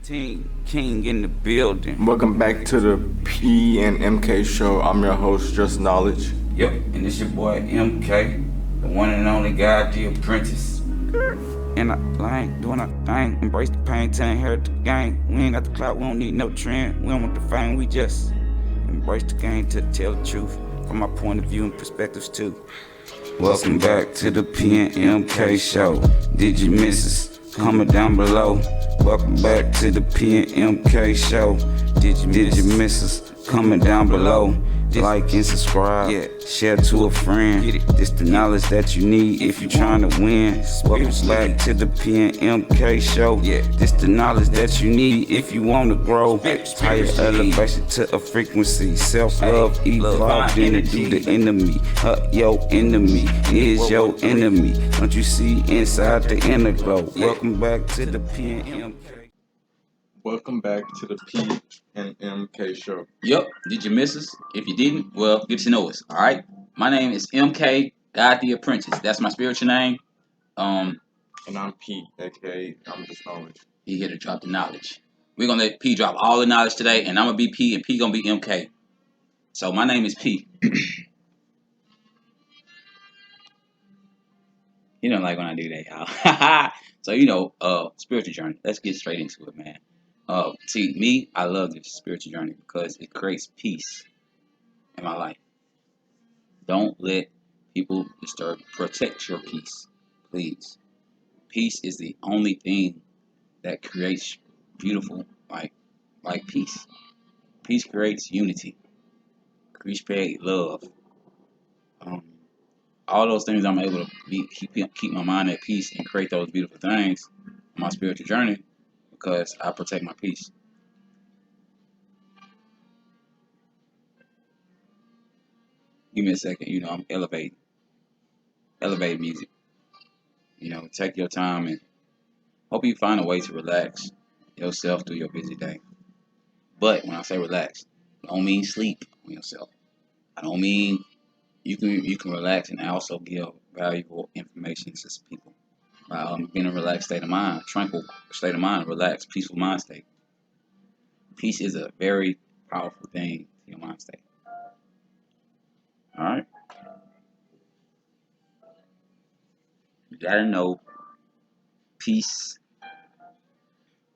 Team King in the building. Welcome back to the P and MK show. I'm your host, Just Knowledge. Yep, and it's your boy MK, the one and only guy, the apprentice. And I ain't doing a thing. Embrace the pain, tell inherit the game. We ain't got the clout, we don't need no trend. We don't want the fame, we just embrace the game to tell the truth from my point of view and perspectives too. Welcome back to the P and MK show. Did you miss us? Comment down below. Welcome back to the P and MK show. Did you miss us? Comment down below. Like and subscribe. Yeah. Share to a friend. This the knowledge that you need if you're trying to win. Welcome back to the P and MK show. Yeah. This the knowledge that you need if you want to grow. Higher elevation to a frequency. Self-love evolved into the enemy. Your enemy is your enemy. Don't you see inside the inner glow? Welcome back to the P and MK. Welcome back to the P and MK show. Yep. Did you miss us? If you didn't, well, get to know us. All right. My name is MK, God the Apprentice. That's my spiritual name. And I'm P, aka I'm Just Knowledge. He here to drop the knowledge. We're gonna let P drop all the knowledge today, and I'm gonna be P, and P gonna be MK. So my name is P. You don't like when I do that, y'all. So spiritual journey. Let's get straight into it, man. See, me, I love this spiritual journey because it creates peace in my life. Don't let people disturb. Protect your peace, please. Peace is the only thing that creates beautiful, like peace. Peace creates unity. Peace creates love. All those things I'm able to keep my mind at peace and create those beautiful things on my spiritual journey because I protect my peace. Give me a second. I'm elevating music. Take your time and hope you find a way to relax yourself through your busy day. But when I say relax, I don't mean sleep on yourself. I don't mean you can relax and also give valuable information to people. Being in a relaxed state of mind, tranquil state of mind, relaxed, peaceful mind state. Peace is a very powerful thing to your mind state. All right, you gotta know peace.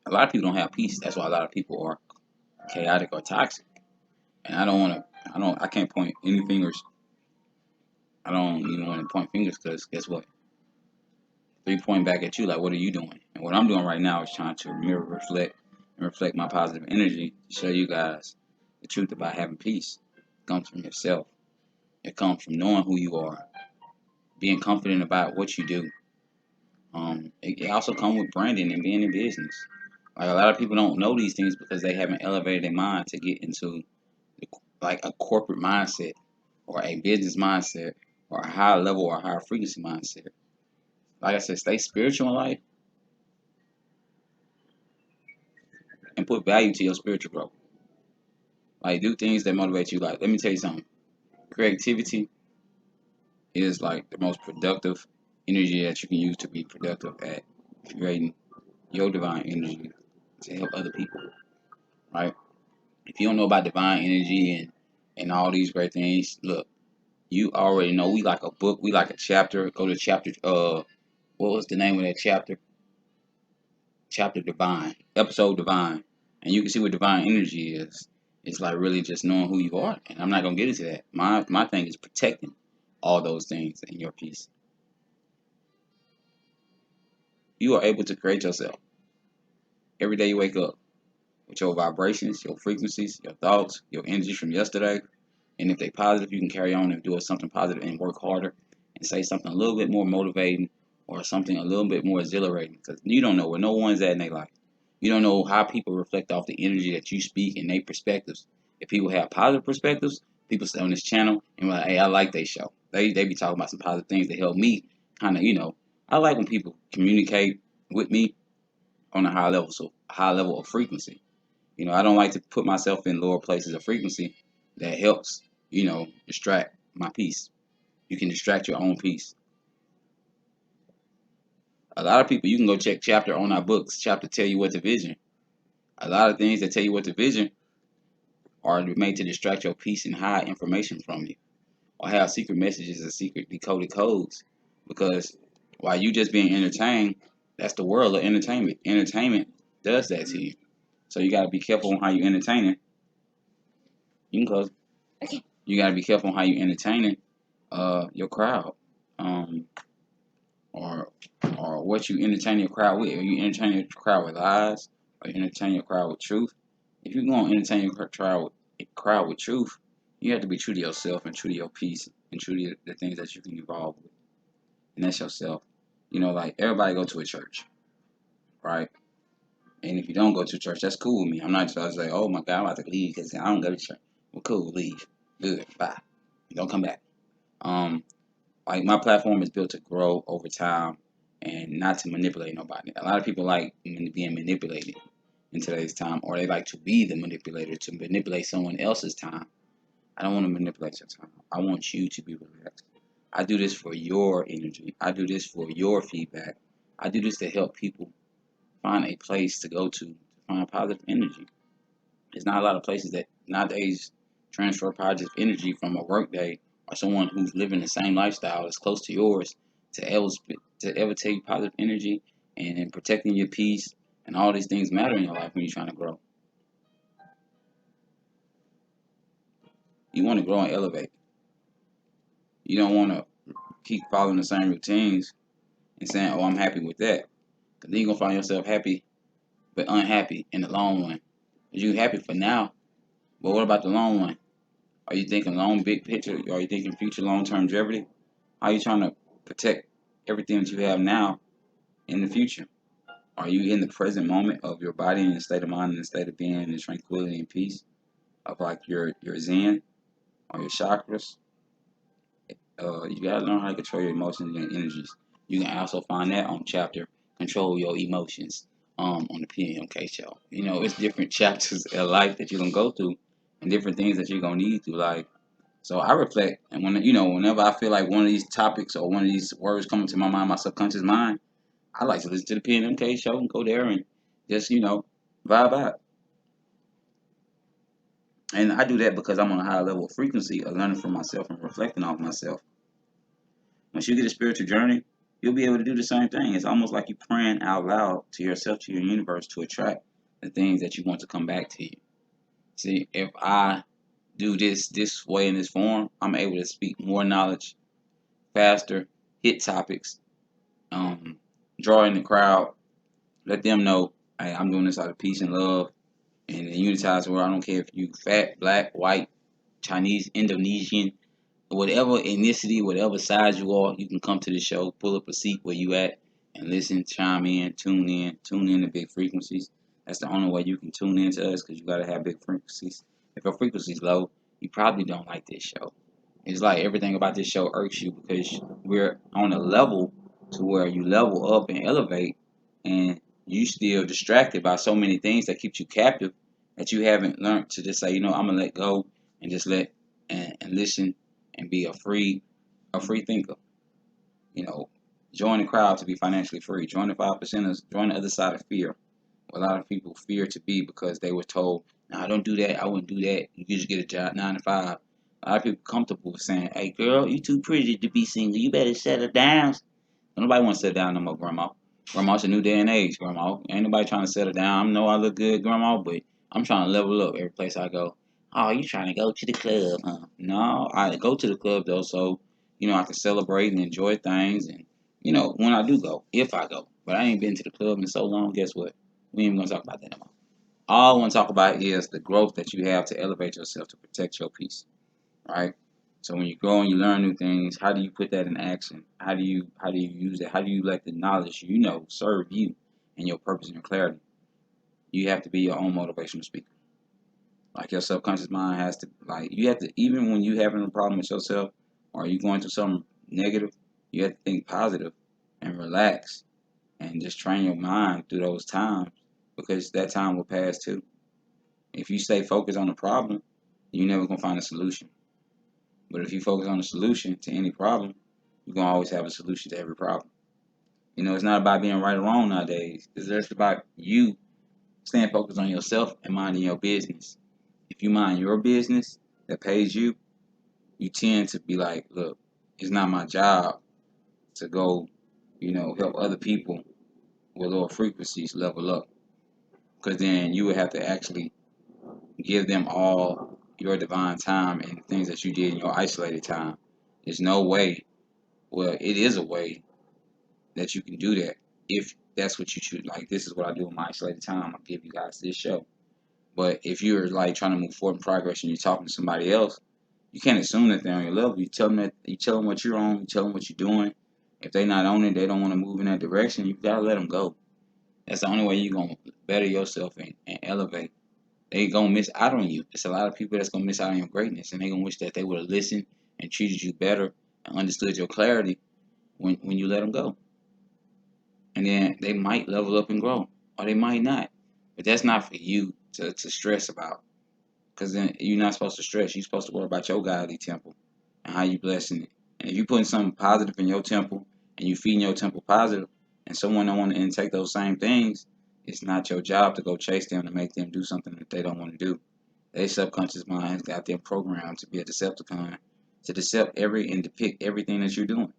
A lot of people don't have peace. That's why a lot of people are chaotic or toxic. And I can't point any fingers. I don't even want to point fingers because guess what? They point back at you like, what are you doing? And what I'm doing right now is trying to reflect my positive energy to show you guys the truth about having peace. It comes from yourself. It comes from knowing who you are, being confident about what you do. It also comes with branding and being in business. Like a lot of people don't know these things because they haven't elevated their mind to get into like a corporate mindset or a business mindset or a high level or higher frequency mindset. Like I said, stay spiritual in life and put value to your spiritual growth. Like do things that motivate you. Like let me tell you something. Creativity is like the most productive energy that you can use to be productive at creating your divine energy to help other people. Right? If you don't know about divine energy and all these great things, look, you already know we like a book, we like a chapter. Go to chapter what was the name of that chapter? Chapter Divine, episode Divine, and you can see what divine energy is. It's like really just knowing who you are, and I'm not gonna get into that. My thing is protecting all those things in your peace. You are able to create yourself every day you wake up with your vibrations, your frequencies, your thoughts, your energy from yesterday, and if they positive, you can carry on and do something positive and work harder and say something a little bit more motivating or something a little bit more exhilarating because you don't know where no one's at in their life. You don't know how people reflect off the energy that you speak and their perspectives. If people have positive perspectives, people stay on this channel and be like, hey, I like their show. They be talking about some positive things that help me kind of, I like when people communicate with me on a high level of frequency. I don't like to put myself in lower places of frequency that helps, distract my peace. You can distract your own peace. A lot of people, you can go check chapter on our books. Chapter tell you what the vision. A lot of things that tell you what to vision are made to distract your peace and hide information from you, or have secret messages and secret decoded codes. Because while you just being entertained, that's the world of entertainment. Entertainment does that to you. So you gotta be careful on how you entertaining. You can close. You gotta be careful on how you entertaining your crowd. Um or what you entertain your crowd with. Are you entertaining your crowd with lies? Are you entertaining your crowd with truth? If you're gonna entertain your crowd with truth, you have to be true to yourself and true to your peace and true to the things that you can evolve with. And that's yourself. You know, like everybody go to a church, right? And if you don't go to church, that's cool with me. I'm not just about to say, oh my God, I'm about to leave because I don't go to church. Well, cool, leave. Good, bye. Don't come back. Um, like my platform is built to grow over time and not to manipulate nobody. A lot of people like being manipulated in today's time, or they like to be the manipulator to manipulate someone else's time. I don't want to manipulate your time. I want you to be relaxed. I do this for your energy. I do this for your feedback. I do this to help people find a place to go to find positive energy. There's not a lot of places that nowadays transfer positive energy from a workday or someone who's living the same lifestyle that's close to yours to ever tell you positive energy and protecting your peace and all these things matter in your life when you're trying to grow. You want to grow and elevate. You don't want to keep following the same routines and saying, "Oh, I'm happy with that," because then you're gonna find yourself happy but unhappy in the long run. You happy for now, but what about the long run? Are you thinking long, big picture? Are you thinking future, long-term longevity? How are you trying to protect everything that you have now in the future? Are you in the present moment of your body and the state of mind and the state of being and tranquility and peace of like your zen or your chakras? You gotta learn how to control your emotions and energies. You can also find that on chapter Control Your Emotions on the PMK show. You know, it's different chapters of life that you're gonna go through and different things that you're gonna need through life. So I reflect, and whenever I feel like one of these topics or one of these words come into my mind, my subconscious mind, I like to listen to the PNMK show and go there and just vibe out. And I do that because I'm on a higher level of frequency of learning from myself and reflecting off myself. Once you get a spiritual journey, you'll be able to do the same thing. It's almost like you're praying out loud to yourself, to your universe, to attract the things that you want to come back to you. See, if I do this way in this form, I'm able to speak more knowledge faster, hit topics, draw in the crowd, let them know, hey, I'm doing this out of peace and love and the unitized world. I don't care if you fat, black, white, Chinese, Indonesian, whatever ethnicity, whatever size you are, you can come to the show, pull up a seat where you at, and listen, chime in, tune in to big frequencies. That's the only way you can tune in to us because you got to have big frequencies. If your frequency's low, you probably don't like this show. It's like everything about this show irks you because we're on a level to where you level up and elevate, and you still distracted by so many things that keep you captive that you haven't learned to just say, I'm gonna let go and just let and listen and be a free thinker. Join the crowd to be financially free. Join the 5%ers. Join the other side of fear. A lot of people fear to be because they were told, "No, don't do that. I wouldn't do that. You just get a job 9 to 5." A lot of people comfortable saying, "Hey, girl, you too pretty to be single. You better settle down." Nobody wants to settle down no more, Grandma. Grandma's a new day and age, Grandma. Ain't nobody trying to settle down. I know I look good, Grandma, but I'm trying to level up every place I go. Oh, you trying to go to the club, huh? No, I go to the club though, so I can celebrate and enjoy things, and when I do go, if I go. But I ain't been to the club in so long. Guess what? We ain't gonna talk about that no more. All I want to talk about is the growth that you have to elevate yourself to protect your peace, right? So when you grow and you learn new things, how do you put that in action? How do you use it? How do you let the knowledge serve you and your purpose and your clarity? You have to be your own motivational speaker. Like your subconscious mind has to, you have to, even when you having a problem with yourself or you going through something negative, you have to think positive and relax and just train your mind through those times because that time will pass too. If you stay focused on the problem, you're never gonna find a solution. But if you focus on the solution to any problem, you're gonna always have a solution to every problem. It's not about being right or wrong nowadays. It's just about you staying focused on yourself and minding your business. If you mind your business that pays you, you tend to be like, look, it's not my job to go, help other people with lower frequencies level up. Because then you would have to actually give them all your divine time and things that you did in your isolated time. There's no way, well, it is a way that you can do that if that's what you choose. Like, this is what I do in my isolated time. I'll give you guys this show. But if you're like trying to move forward in progress and you're talking to somebody else, you can't assume that they're on your level. You tell them what you're on, you tell them what you're doing. If they're not on it, they don't want to move in that direction, you gotta let them go. That's the only way you're gonna better yourself and elevate. They gonna miss out on you. It's a lot of people that's gonna miss out on your greatness, and they gonna wish that they would have listened and treated you better and understood your clarity when you let them go. And then they might level up and grow, or they might not. But that's not for you to stress about, because then you're not supposed to stress. You're supposed to worry about your godly temple and how you blessing it. And if you putting something positive in your temple and you feeding your temple positive, and someone don't want to intake those same things, it's not your job to go chase them to make them do something that they don't want to do. Their subconscious mind has got them programmed to be a Decepticon, to decept and depict everything that you're doing.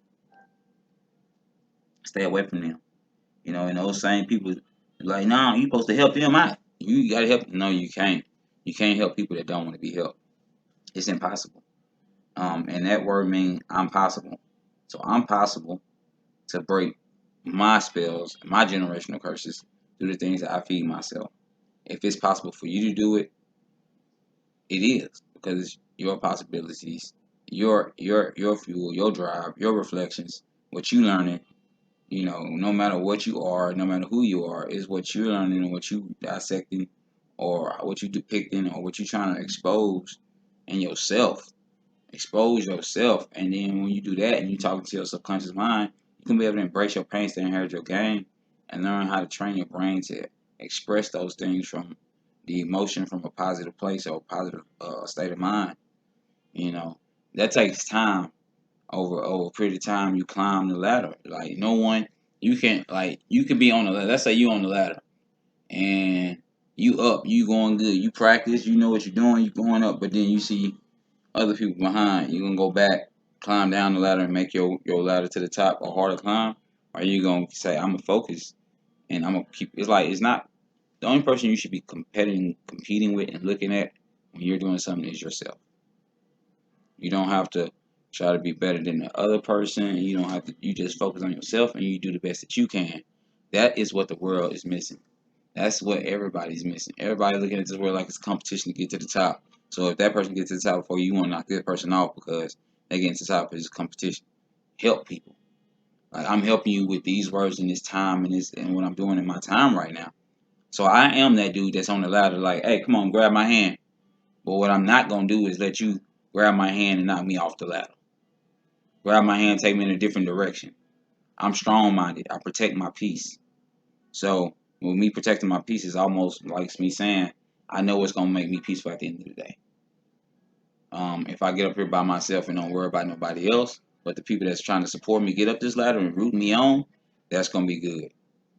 Stay away from them. And those same people like, nah, you supposed to help them out. You gotta help. No, you can't. You can't help people that don't want to be helped. It's impossible. And that word means I'm possible. So I'm possible to break my spells, my generational curses through the things that I feed myself. If it's possible for you to do it, it is, because it's your possibilities, your fuel, your drive, your reflections, what you learning. No matter what you are, no matter who you are, is what you're learning and what you dissecting, or what you depicting, or what you're trying to expose in yourself. Expose yourself, and then when you do that and you talking to your subconscious mind, you can be able to embrace your pain, stay inherit your game, and learn how to train your brain to express those things from the emotion, from a positive place or a positive state of mind. That takes time. Over a period of time, you climb the ladder. Like, no one, you can be on the ladder. Let's say you on the ladder and you up, you going good, you practice, you know what you're doing, you going up, but then you see other people behind. You gonna go back, climb down the ladder, and make your ladder to the top a harder climb, or you gonna say, I'm gonna focus and I'm gonna keep. It's not the only person you should be competing with and looking at when you're doing something is yourself. You don't have to try to be better than the other person. You don't have to. You just focus on yourself and you do the best that you can. That is what the world is missing. That's what everybody's missing. Everybody looking at this world like it's a competition to get to the top. So if that person gets to the top before you, want to knock that person off because they get to the top because it's competition. Help people. Like, I'm helping you with these words in this time and what I'm doing in my time right now. So I am that dude that's on the ladder like, hey, come on, grab my hand. But what I'm not going to do is let you grab my hand and knock me off the ladder. Grab my hand, take me in a different direction. I'm strong-minded. I protect my peace. So with me protecting my peace is almost like me saying, I know what's going to make me peaceful at the end of the day. If I get up here by myself and don't worry about nobody else, but the people that's trying to support me get up this ladder and root me on, that's going to be good.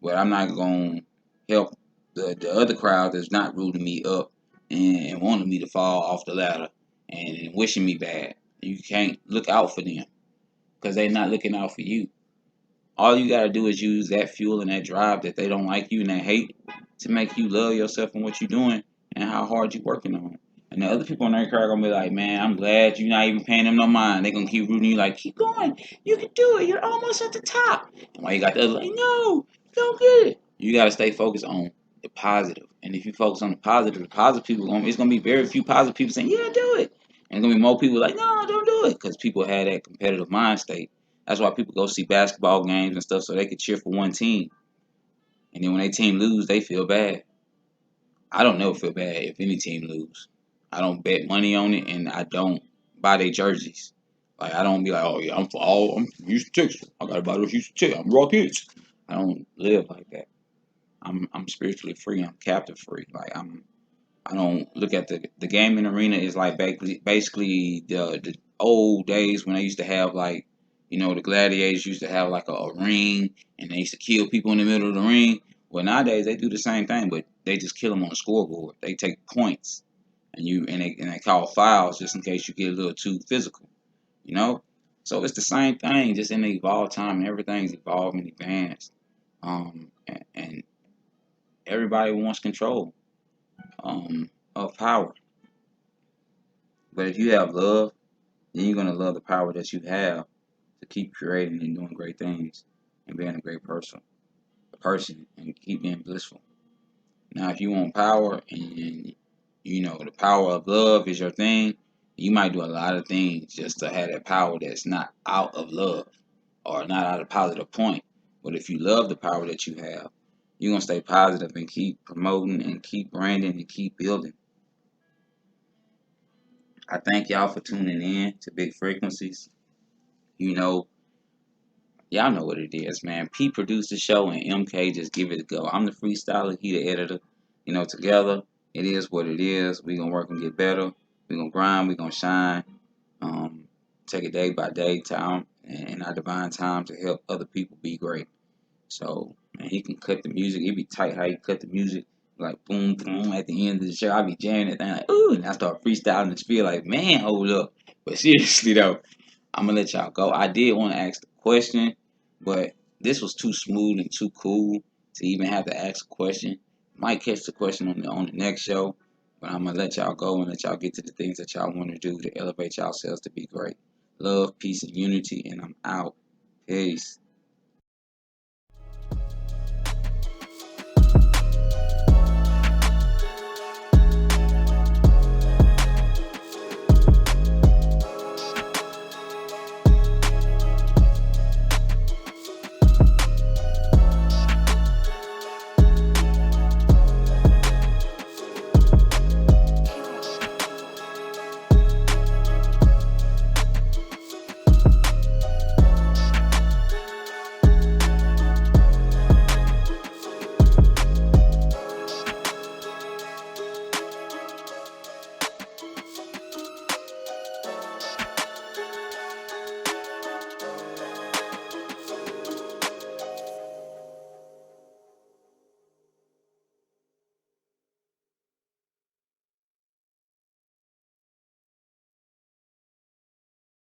But I'm not going to help the other crowd that's not rooting me up and wanting me to fall off the ladder and wishing me bad. You can't look out for them because they're not looking out for you. All you gotta do is use that fuel and that drive that they don't like you and that hate to make you love yourself and what you're doing and how hard you're working on it. And the other people in their car are gonna be like, man, I'm glad you're not even paying them no mind. They're gonna keep rooting you like, keep going, you can do it, you're almost at the top. And while you got the other like, no, don't get it. You gotta stay focused on the positive. And if you focus on the positive people, it's gonna be very few positive people saying, yeah, do it. And it's gonna be more people like, no, don't do it, because people have that competitive mind state. That's why people go see basketball games and stuff so they can cheer for one team. And then when their team lose, they feel bad. I don't never feel bad if any team lose. I don't bet money on it, and I don't buy their jerseys. Like, I don't be like, oh yeah, I'm from Houston, Texas. I gotta buy those Houston Texas. I'm Rockets. I don't live like that. I'm spiritually free. I'm captive free. Like, I don't look at the gaming arena is like basically the old days when they used to have, like, the gladiators used to have like a ring and they used to kill people in the middle of the ring. Well, nowadays they do the same thing, but they just kill them on the scoreboard. They take points, and they call fouls just in case you get a little too physical, you know. So it's the same thing, just in the evolved time, and everything's evolving, advanced, and everybody wants control of power. But if you have love, then you're gonna love the power that you have to keep creating and doing great things and being a great person, and keep being blissful. Now, if you want power and you know the power of love is your thing, you might do a lot of things just to have that power that's not out of love or not out of positive point. But if you love the power that you have, you're gonna stay positive and keep promoting and keep branding and keep building. I thank y'all for tuning in to Big Frequencies. You know, y'all know what it is, man. P produced the show and MK just give it a go. I'm the freestyler, he the editor. You know, together, it is what it is. We gonna work and get better. We gonna grind, we gonna shine. Take it day by day time and our divine time to help other people be great. So, man, he can cut the music. It be tight how he cut the music. Like, boom, boom, at the end of the show. I be jamming that thing like, ooh, and I start freestyling and feel like, man, hold up. But seriously, though, I'm going to let y'all go. I did want to ask the question, but this was too smooth and too cool to even have to ask a question. Might catch the question on the next show, but I'm going to let y'all go and let y'all get to the things that y'all want to do to elevate yourselves to be great. Love, peace, and unity, and I'm out. Peace.